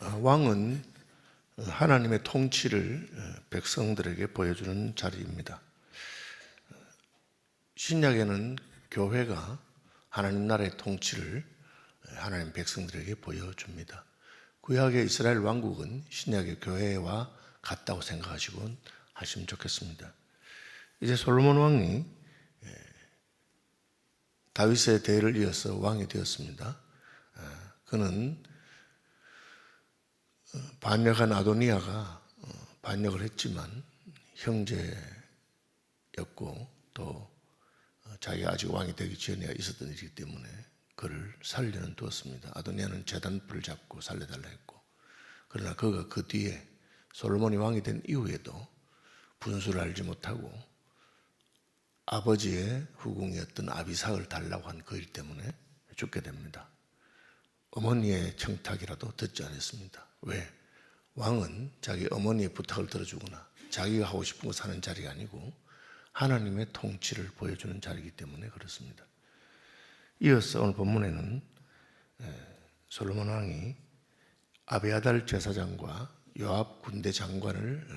왕은 하나님의 통치를 백성들에게 보여주는 자리입니다. 신약에는 교회가 하나님 나라의 통치를 하나님 백성들에게 보여줍니다. 구약의 이스라엘 왕국은 신약의 교회와 같다고 생각하시면 좋겠습니다. 이제 솔로몬 왕이 다윗의 대를 이어서 왕이 되었습니다. 그는 반역한 아도니아가 반역을 했지만 형제였고 또 자기가 아직 왕이 되기 전에 있었던 일이기 때문에 그를 살려는 두었습니다. 아도니아는 제단불을 잡고 살려달라 했고, 그러나 그가 그 뒤에 솔로몬이 왕이 된 이후에도 분수를 알지 못하고 아버지의 후궁이었던 아비삭을 달라고 한 그 일 때문에 죽게 됩니다. 어머니의 청탁이라도 듣지 않았습니다. 왜? 왕은 자기 어머니의 부탁을 들어주거나 자기가 하고 싶은 거 사는 자리가 아니고 하나님의 통치를 보여주는 자리이기 때문에 그렇습니다. 이어서 오늘 본문에는 솔로몬 왕이 아비아달 제사장과 요압 군대 장관을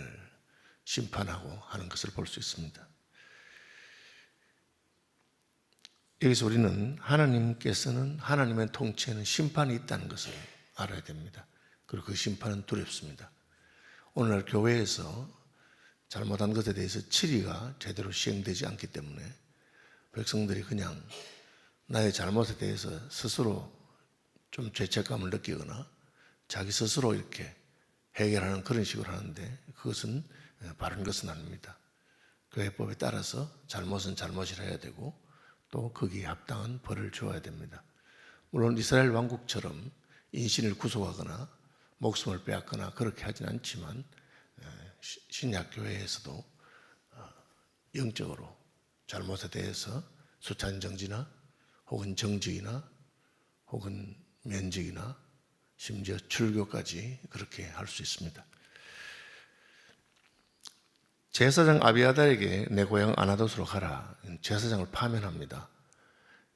심판하고 하는 것을 볼 수 있습니다. 여기서 우리는 하나님께서는 하나님의 통치에는 심판이 있다는 것을 알아야 됩니다. 그리고 그 심판은 두렵습니다. 오늘날 교회에서 잘못한 것에 대해서 치리가 제대로 시행되지 않기 때문에 백성들이 그냥 나의 잘못에 대해서 스스로 좀 죄책감을 느끼거나 자기 스스로 이렇게 해결하는 그런 식으로 하는데 그것은 바른 것은 아닙니다. 교회법에 따라서 잘못은 잘못이라 해야 되고 또 거기에 합당한 벌을 주어야 됩니다. 물론 이스라엘 왕국처럼 인신을 구속하거나 목숨을 빼앗거나 그렇게 하진 않지만 신약 교회에서도 영적으로 잘못에 대해서 수찬정지나 혹은 정직이나 혹은 면직이나 심지어 출교까지 그렇게 할 수 있습니다. 제사장 아비아달에게 내 고향 아나돗으로 가라. 제사장을 파면합니다.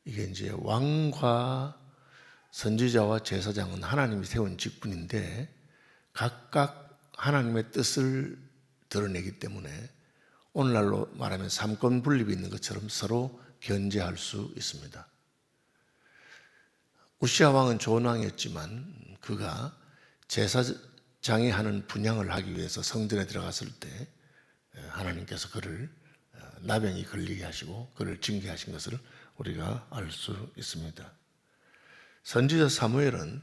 이게 이제 왕과 선지자와 제사장은 하나님이 세운 직분인데 각각 하나님의 뜻을 드러내기 때문에 오늘날로 말하면 삼권 분립이 있는 것처럼 서로 견제할 수 있습니다. 우시아 왕은 좋은 왕이었지만 그가 제사장이 하는 분향을 하기 위해서 성전에 들어갔을 때 하나님께서 그를 나병이 걸리게 하시고 그를 징계하신 것을 우리가 알 수 있습니다. 선지자 사무엘은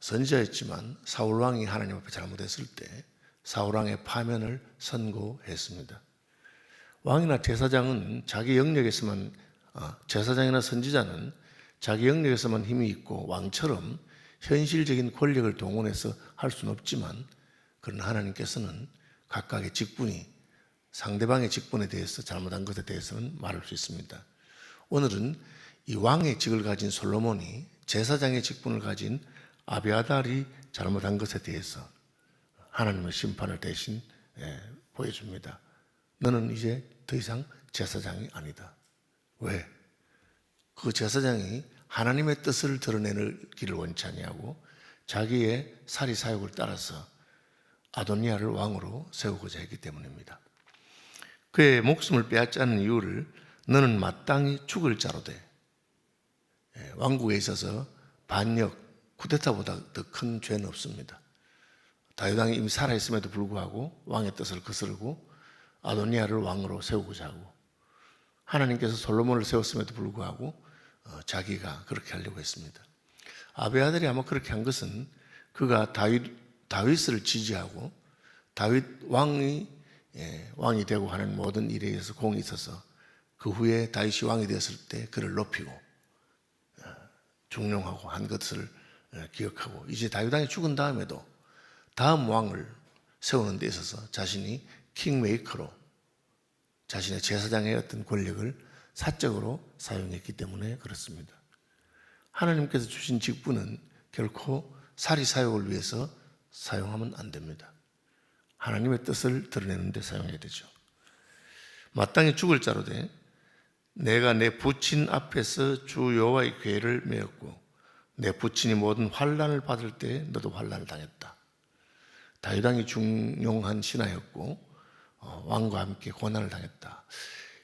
선지자였지만 사울 왕이 하나님 앞에 잘못했을 때 사울 왕의 파면을 선고했습니다. 왕이나 제사장은 자기 영역에서만 제사장이나 선지자는 자기 영역에서만 힘이 있고 왕처럼 현실적인 권력을 동원해서 할 수는 없지만 그러나 하나님께서는 각각의 직분이 상대방의 직분에 대해서 잘못한 것에 대해서는 말할 수 있습니다. 오늘은 이 왕의 직을 가진 솔로몬이 제사장의 직분을 가진 아비아달이 잘못한 것에 대해서 하나님의 심판을 대신 보여줍니다. 너는 이제 더 이상 제사장이 아니다. 왜? 그 제사장이 하나님의 뜻을 드러내기를 원치 아니하고 자기의 사리사욕을 따라서 아도니아를 왕으로 세우고자 했기 때문입니다. 그의 목숨을 빼앗지 않은 이유를 너는 마땅히 죽을 자로 돼. 왕국에 있어서 반역, 쿠데타보다 더 큰 죄는 없습니다. 다윗 왕이 이미 살아있음에도 불구하고 왕의 뜻을 거스르고 아도니아를 왕으로 세우고자 하고 하나님께서 솔로몬을 세웠음에도 불구하고 자기가 그렇게 하려고 했습니다. 아비아달이 아마 그렇게 한 것은 그가 다윗을 지지하고 다윗 왕이 되고 하는 모든 일에 의해서 공이 있어서 그 후에 다윗이 왕이 되었을 때 그를 높이고 중용하고 한 것을 기억하고 이제 다윗 왕이 죽은 다음에도 다음 왕을 세우는 데 있어서 자신이 킹메이커로 자신의 제사장의 어떤 권력을 사적으로 사용했기 때문에 그렇습니다. 하나님께서 주신 직분은 결코 사리사욕을 위해서 사용하면 안 됩니다. 하나님의 뜻을 드러내는 데 사용해야 되죠. 마땅히 죽을 자로 돼 내가 내 부친 앞에서 주 여호와의 궤를 메었고 내 부친이 모든 환난을 받을 때 너도 환난을 당했다. 다윗 왕이 중용한 신하였고 왕과 함께 고난을 당했다.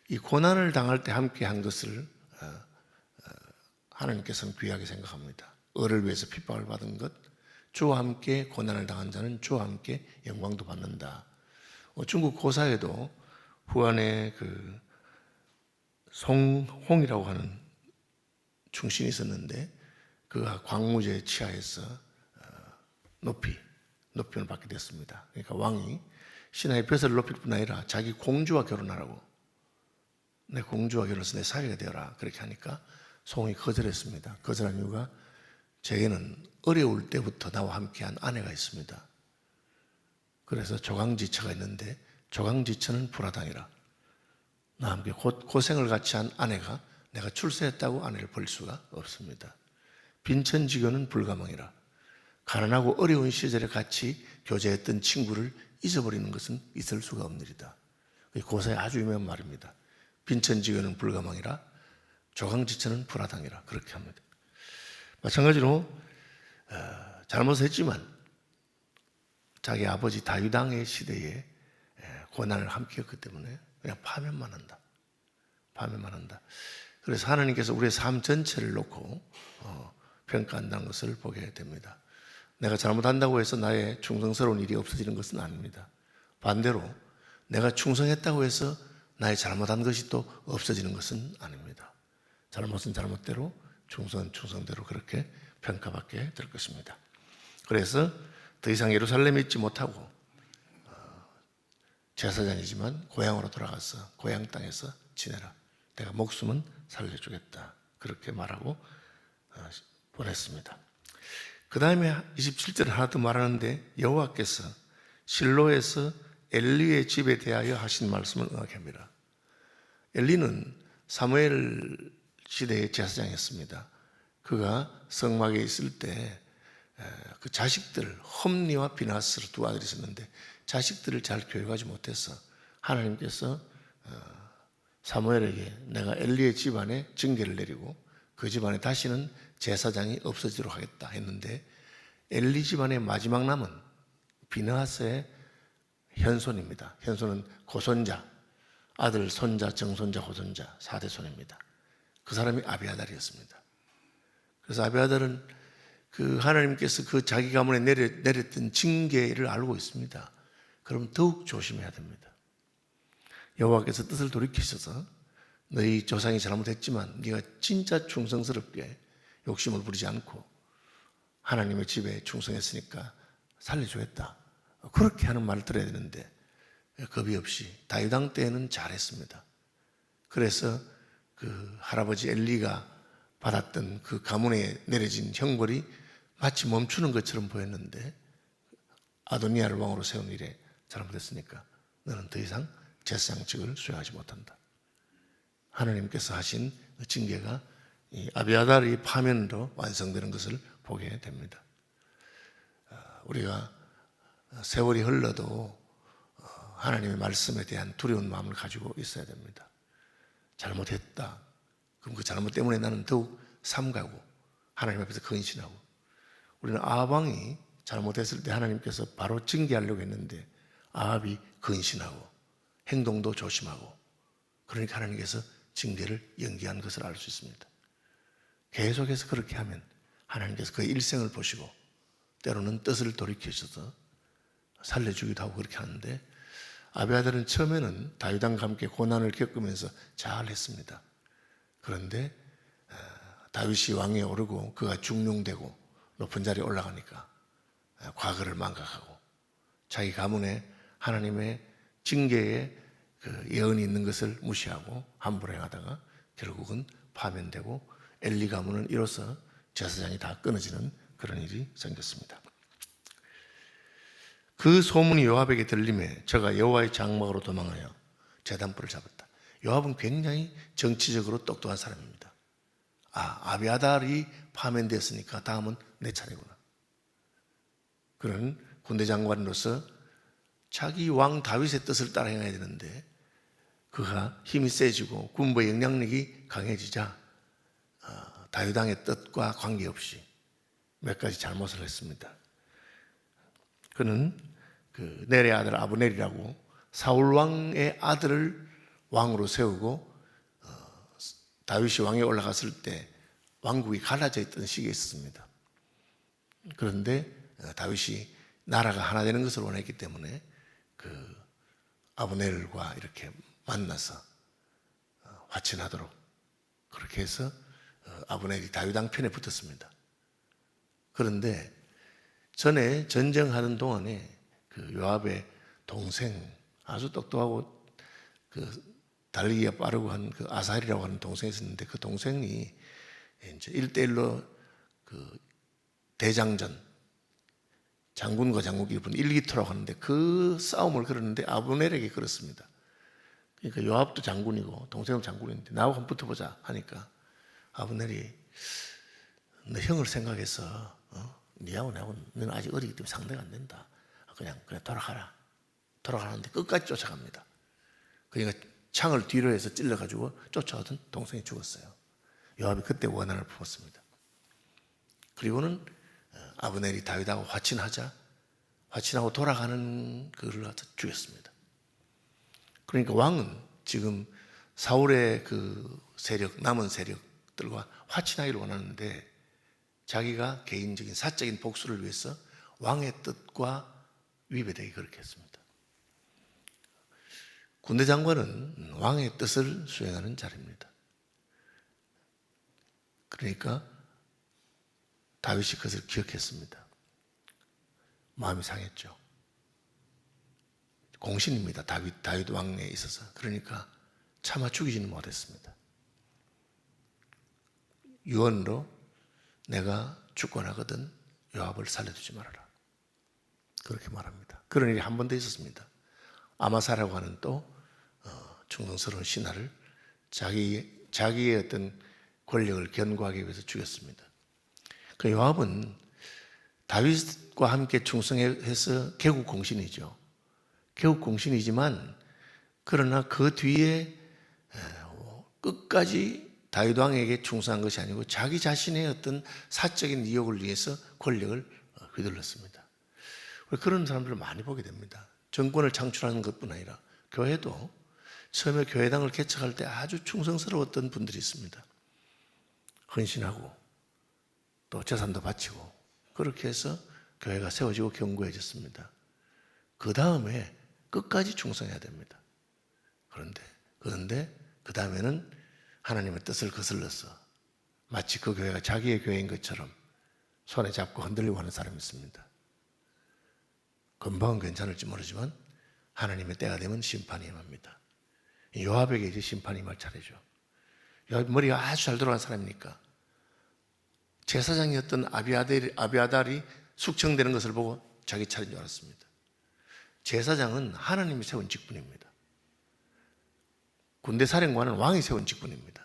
이 고난을 당할 때 함께 한 것을 하나님께서는 귀하게 생각합니다. 을을 위해서 핍박을 받은 것, 주와 함께 고난을 당한 자는 주와 함께 영광도 받는다. 중국 고사에도 후한에 그 송홍이라고 하는 충신이 있었는데 그가 광무제 치하에서 높임을 받게 됐습니다. 그러니까 왕이 신하의 벼슬을 높일 뿐 아니라 자기 공주와 결혼하라고, 내 공주와 결혼해서 내 사위가 되어라, 그렇게 하니까 송이 거절했습니다. 거절한 이유가 제게는 어려울 때부터 나와 함께한 아내가 있습니다. 그래서 조강지처가 있는데 조강지처는 불화당이라. 나와 함께 고생을 같이 한 아내가 내가 출세했다고 아내를 버릴 수가 없습니다. 빈천지교는 불가망이라. 가난하고 어려운 시절에 같이 교제했던 친구를 잊어버리는 것은 있을 수가 없는 일이다. 고사의 아주 유명한 말입니다. 빈천지교는 불가망이라, 조강지처는 불화당이라, 그렇게 합니다. 마찬가지로 잘못을 했지만 자기 아버지 다윗 왕의 시대에 고난을 함께 했기 때문에 그냥 파면만 한다. 그래서 하나님께서 우리의 삶 전체를 놓고 평가한다는 것을 보게 됩니다. 내가 잘못한다고 해서 나의 충성스러운 일이 없어지는 것은 아닙니다. 반대로 내가 충성했다고 해서 나의 잘못한 것이 또 없어지는 것은 아닙니다. 잘못은 잘못대로, 충성은 충성대로 그렇게 평가받게 될 것입니다. 그래서 더 이상 예루살렘에 있지 못하고 제사장이지만 고향으로 돌아가서 고향 땅에서 지내라. 내가 목숨은 살려주겠다. 그렇게 말하고 보냈습니다. 그 다음에 27절을 하나 더 말하는데 여호와께서 실로에서 엘리의 집에 대하여 하신 말씀을 응하게 합니다. 엘리는 사무엘 시대의 제사장이었습니다. 그가 성막에 있을 때 그 자식들 홈니와 비나스로 두 아들이 있었는데 자식들을 잘 교육하지 못해서 하나님께서 사무엘에게 내가 엘리의 집안에 징계를 내리고 그 집안에 다시는 제사장이 없어지도록 하겠다 했는데 엘리 집안의 마지막 남은 비나스의 현손입니다. 현손은 고손자, 아들, 손자, 정손자, 호손자 4대 손입니다. 그 사람이 아비아달이었습니다. 그래서 아비아달은 그 하나님께서 그 자기 가문에 내렸던 징계를 알고 있습니다. 그럼 더욱 조심해야 됩니다. 여호와께서 뜻을 돌이키셔서 너희 조상이 잘못했지만 네가 진짜 충성스럽게 욕심을 부리지 않고 하나님의 집에 충성했으니까 살려주겠다. 그렇게 하는 말을 들어야 되는데 겁이 없이 다윗 왕 때에는 잘했습니다. 그래서 그 할아버지 엘리가 받았던 그 가문에 내려진 형벌이 마치 멈추는 것처럼 보였는데 아도니아를 왕으로 세운 일에 잘못했으니까 너는 더 이상 제사장직을 수행하지 못한다. 하나님께서 하신 징계가 이 아비아달의 파면으로 완성되는 것을 보게 됩니다. 우리가 세월이 흘러도 하나님의 말씀에 대한 두려운 마음을 가지고 있어야 됩니다. 잘못했다. 그럼 그 잘못 때문에 나는 더욱 삼가고 하나님 앞에서 근신하고. 우리는 아합 왕이 잘못했을 때 하나님께서 바로 징계하려고 했는데 아합이 근신하고 행동도 조심하고 그러니까 하나님께서 징계를 연기한 것을 알 수 있습니다. 계속해서 그렇게 하면 하나님께서 그의 일생을 보시고 때로는 뜻을 돌이키셔서 살려주기도 하고 그렇게 하는데 아비아달은 처음에는 다윗 왕과 함께 고난을 겪으면서 잘했습니다. 그런데 다윗이 왕위에 오르고 그가 중용되고 높은 자리에 올라가니까 과거를 망각하고 자기 가문에 하나님의 징계의 그 예언이 있는 것을 무시하고 함부로 행하다가 결국은 파면되고 엘리 가문은 이로써 제사장이 다 끊어지는 그런 일이 생겼습니다. 그 소문이 요압에게 들림에 저가 여호와의 장막으로 도망하여 제단불을 잡았다. 요압은 굉장히 정치적으로 똑똑한 사람입니다. 아비아달이 파면됐으니까 다음은 내 차례구나. 그런 군대 장관으로서 자기 왕 다윗의 뜻을 따라 행해야 되는데 그가 힘이 세지고 군부의 영향력이 강해지자 다윗 왕의 뜻과 관계없이 몇 가지 잘못을 했습니다. 그는 그 넬의 아들 아브넬이라고 사울 왕의 아들을 왕으로 세우고 다윗이 왕에 올라갔을 때 왕국이 갈라져 있던 시기에 있었습니다. 그런데 다윗이 나라가 하나 되는 것을 원했기 때문에 그 아브넬과 이렇게 만나서 화친하도록 그렇게 해서 아브넬이 다윗 왕 편에 붙었습니다. 그런데 전에 전쟁하는 동안에 그 요압의 동생, 아주 똑똑하고 그 달리기가 빠르고 한 그 아사헬이라고 하는 동생이 있었는데, 그 동생이 이제 1대1로 그 대장전, 장군과 장군이 입은 일기토라고 하는데 그 싸움을 걸었는데 아브넬에게 걸었습니다. 그러니까 요압도 장군이고 동생도 장군인데 나하고 한번 붙어보자 하니까 아브넬이 너 형을 생각해서 니하고 나하고 너는 아직 어리기 때문에 상대가 안 된다. 그냥 돌아가라. 돌아가는데 끝까지 쫓아갑니다. 그러니까 창을 뒤로 해서 찔러가지고 쫓아오던 동생이 죽었어요. 요압이 그때 원한을 품었습니다. 그리고는 아브넬이 다윗하고 화친하고 돌아가는 그를 갖다 죽였습니다. 그러니까 왕은 지금 사울의 그 세력, 남은 세력들과 화친하기를 원하는데 자기가 개인적인 사적인 복수를 위해서 왕의 뜻과 위배되게 그렇게 했습니다. 군대 장관은 왕의 뜻을 수행하는 자리입니다. 그러니까 다윗이 그것을 기억했습니다. 마음이 상했죠. 공신입니다. 다윗 왕에 있어서. 그러니까 차마 죽이지는 못했습니다. 유언으로 내가 죽고 나거든 요압을 살려두지 말아라. 그렇게 말합니다. 그런 일이 한 번 더 있었습니다. 아마사라고 하는 또 충성스러운 신하를 자기의 어떤 권력을 견고하기 위해서 죽였습니다. 그 요압은 다윗과 함께 충성해서 개국 공신이죠. 개국 공신이지만 그러나 그 뒤에 끝까지 다윗 왕에게 충성한 것이 아니고 자기 자신의 어떤 사적인 이욕을 위해서 권력을 휘둘렀습니다. 그런 사람들을 많이 보게 됩니다. 정권을 창출하는 것뿐 아니라 교회도 처음에 교회당을 개척할 때 아주 충성스러웠던 분들이 있습니다. 헌신하고 또 재산도 바치고 그렇게 해서 교회가 세워지고 견고해졌습니다. 그 다음에 끝까지 충성해야 됩니다. 그런데 그 다음에는 하나님의 뜻을 거슬러서 마치 그 교회가 자기의 교회인 것처럼 손에 잡고 흔들리고 하는 사람이 있습니다. 금방은 괜찮을지 모르지만 하나님의 때가 되면 심판이 임합니다. 요압에게 이제 심판이 임할 차례죠. 요압이 머리가 아주 잘 돌아간 사람이니까 제사장이었던 아비아달이 숙청되는 것을 보고 자기 차례인 줄 알았습니다. 제사장은 하나님이 세운 직분입니다. 군대 사령관은 왕이 세운 직분입니다.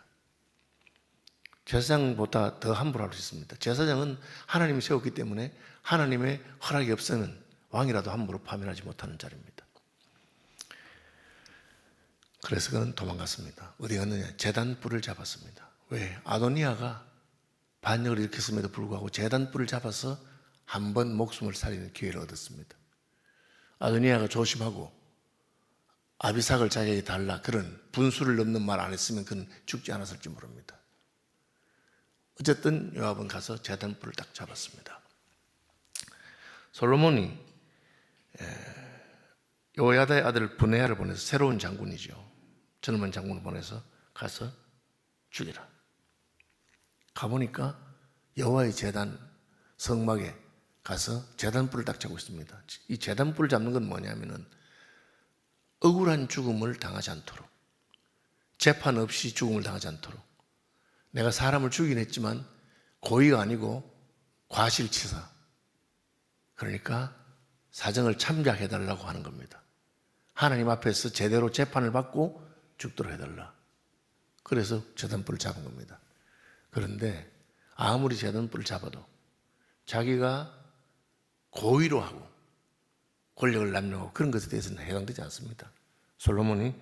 제사장보다 더 함부로 할 수 있습니다. 제사장은 하나님이 세웠기 때문에 하나님의 허락이 없으면 왕이라도 함부로 파면하지 못하는 자리입니다. 그래서 그는 도망갔습니다. 어디 갔느냐? 제단불을 잡았습니다. 왜? 아도니아가 반역을 일으켰음에도 불구하고 제단불을 잡아서 한 번 목숨을 살리는 기회를 얻었습니다. 아도니아가 조심하고 아비삭을 자기에게 달라 그런 분수를 넘는 말 안 했으면 그는 죽지 않았을지 모릅니다. 어쨌든 요압은 가서 제단불을 딱 잡았습니다. 솔로몬이 요야다의 아들 브네야를 보내서 새로운 장군이죠. 젊은 장군을 보내서 가서 죽이라. 가보니까 여호와의 제단 성막에 가서 제단불을 딱 잡고 있습니다. 이 제단불을 잡는 건 뭐냐면은 억울한 죽음을 당하지 않도록, 재판 없이 죽음을 당하지 않도록, 내가 사람을 죽이긴 했지만 고의가 아니고 과실치사, 그러니까 사정을 참작해달라고 하는 겁니다. 하나님 앞에서 제대로 재판을 받고 죽도록 해달라. 그래서 제단불을 잡은 겁니다. 그런데 아무리 제단불을 잡아도 자기가 고의로 하고 권력을 남용하고 그런 것에 대해서는 해당되지 않습니다. 솔로몬이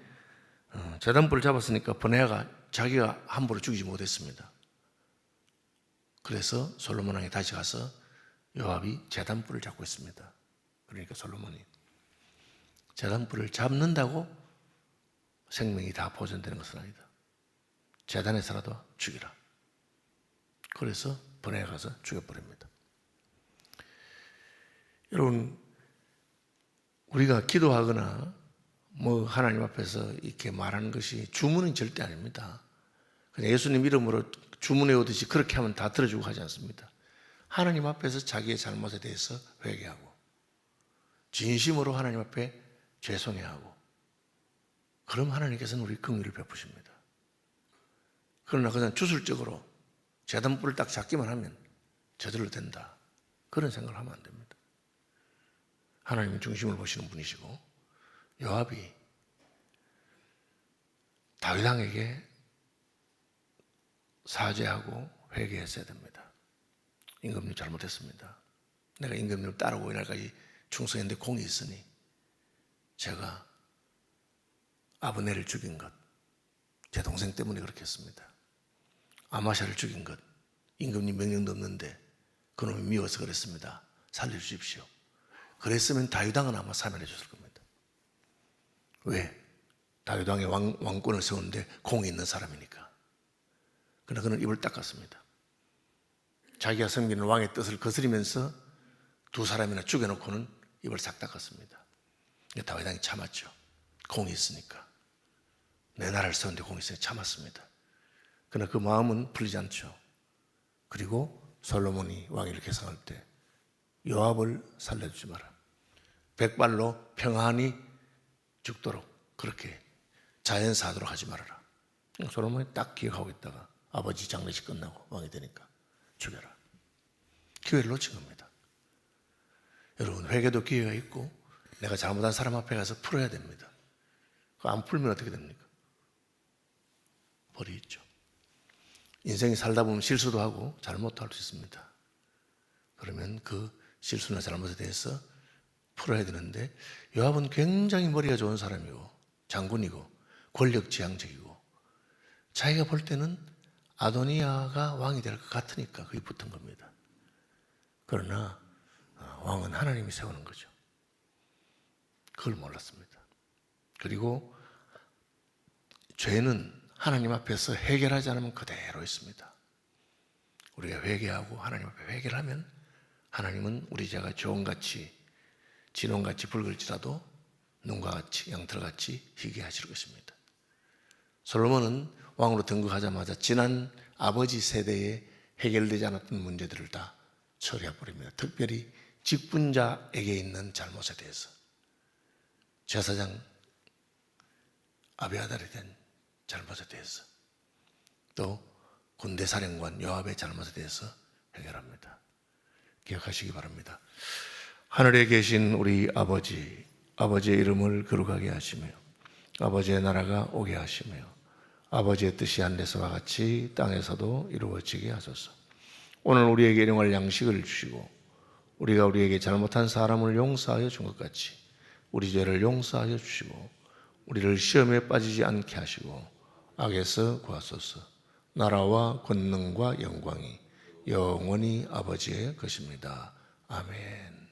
제단불을 잡았으니까 브네야가 자기가 함부로 죽이지 못했습니다. 그래서 솔로몬 왕이 다시 가서 요압이 제단불을 잡고 있습니다. 그러니까 솔로몬이 제단불을 잡는다고 생명이 다 보존되는 것은 아니다. 제단에서라도 죽이라. 그래서 번에 가서 죽여버립니다. 여러분, 우리가 기도하거나 뭐 하나님 앞에서 이렇게 말하는 것이 주문은 절대 아닙니다. 그냥 예수님 이름으로 주문해 오듯이 그렇게 하면 다 들어주고 하지 않습니다. 하나님 앞에서 자기의 잘못에 대해서 회개하고 진심으로 하나님 앞에 죄송해하고, 그럼 하나님께서는 우리 긍휼을 베푸십니다. 그러나 그냥 주술적으로 제단불을 딱 잡기만 하면 저절로 된다, 그런 생각을 하면 안 됩니다. 하나님은 중심을 보시는 분이시고, 요압이 다윗 왕에게 사죄하고 회개했어야 됩니다. 임금님 잘못했습니다. 내가 임금님을 따르고 이날까지 충성했는데 공이 있으니 제가 아브넬을 죽인 것, 제 동생 때문에 그렇게 했습니다. 아마샤를 죽인 것, 임금님 명령도 없는데 그놈이 미워서 그랬습니다. 살려주십시오. 그랬으면 다윗 왕은 아마 사면해 줬을 겁니다. 왜? 다윗 왕의 왕권을 세우는데 공이 있는 사람이니까. 그러나 그는 입을 닦았습니다. 자기가 섬기는 왕의 뜻을 거스리면서 두 사람이나 죽여놓고는 입을 싹 닦았습니다. 다윗 왕이 참았죠. 공이 있으니까. 내 나라를 세우는데 공이 있으니까 참았습니다. 그러나 그 마음은 풀리지 않죠. 그리고 솔로몬이 왕위를 계승할 때 요압을 살려주지 마라. 백발로 평안히 죽도록 그렇게 자연사하도록 하지 말아라. 솔로몬이 딱 기억하고 있다가 아버지 장례식 끝나고 왕이 되니까 죽여라. 기회를 놓친 겁니다. 여러분, 회개도 기회가 있고 내가 잘못한 사람 앞에 가서 풀어야 됩니다. 그거 안 풀면 어떻게 됩니까? 벌이 있죠. 인생이 살다 보면 실수도 하고 잘못도 할 수 있습니다. 그러면 그 실수나 잘못에 대해서 풀어야 되는데, 요압은 굉장히 머리가 좋은 사람이고 장군이고 권력지향적이고 자기가 볼 때는 아도니아가 왕이 될 것 같으니까 그게 붙은 겁니다. 그러나 왕은 하나님이 세우는 거죠. 그걸 몰랐습니다. 그리고 죄는 하나님 앞에서 해결하지 않으면 그대로 있습니다. 우리가 회개하고 하나님 앞에 회개를 하면 하나님은 우리 죄가 종같이 진홍같이 붉을지라도 눈과 같이 양털같이 희게 하실 것입니다. 솔로몬은 왕으로 등극하자마자 지난 아버지 세대에 해결되지 않았던 문제들을 다 처리해버립니다. 특별히 직분자에게 있는 잘못에 대해서, 제사장 아비아달에 대한 잘못에 대해서, 또 군대 사령관 요압의 잘못에 대해서 해결합니다. 기억하시기 바랍니다. 하늘에 계신 우리 아버지, 아버지의 이름을 거룩하게 하시며 아버지의 나라가 오게 하시며 아버지의 뜻이 하늘에서와 같이 땅에서도 이루어지게 하소서. 오늘 우리에게 일용할 양식을 주시고 우리가 우리에게 잘못한 사람을 용서하여 준 것 같이 우리 죄를 용서하여 주시고 우리를 시험에 빠지지 않게 하시고 악에서 구하소서. 나라와 권능과 영광이 영원히 아버지의 것입니다. 아멘.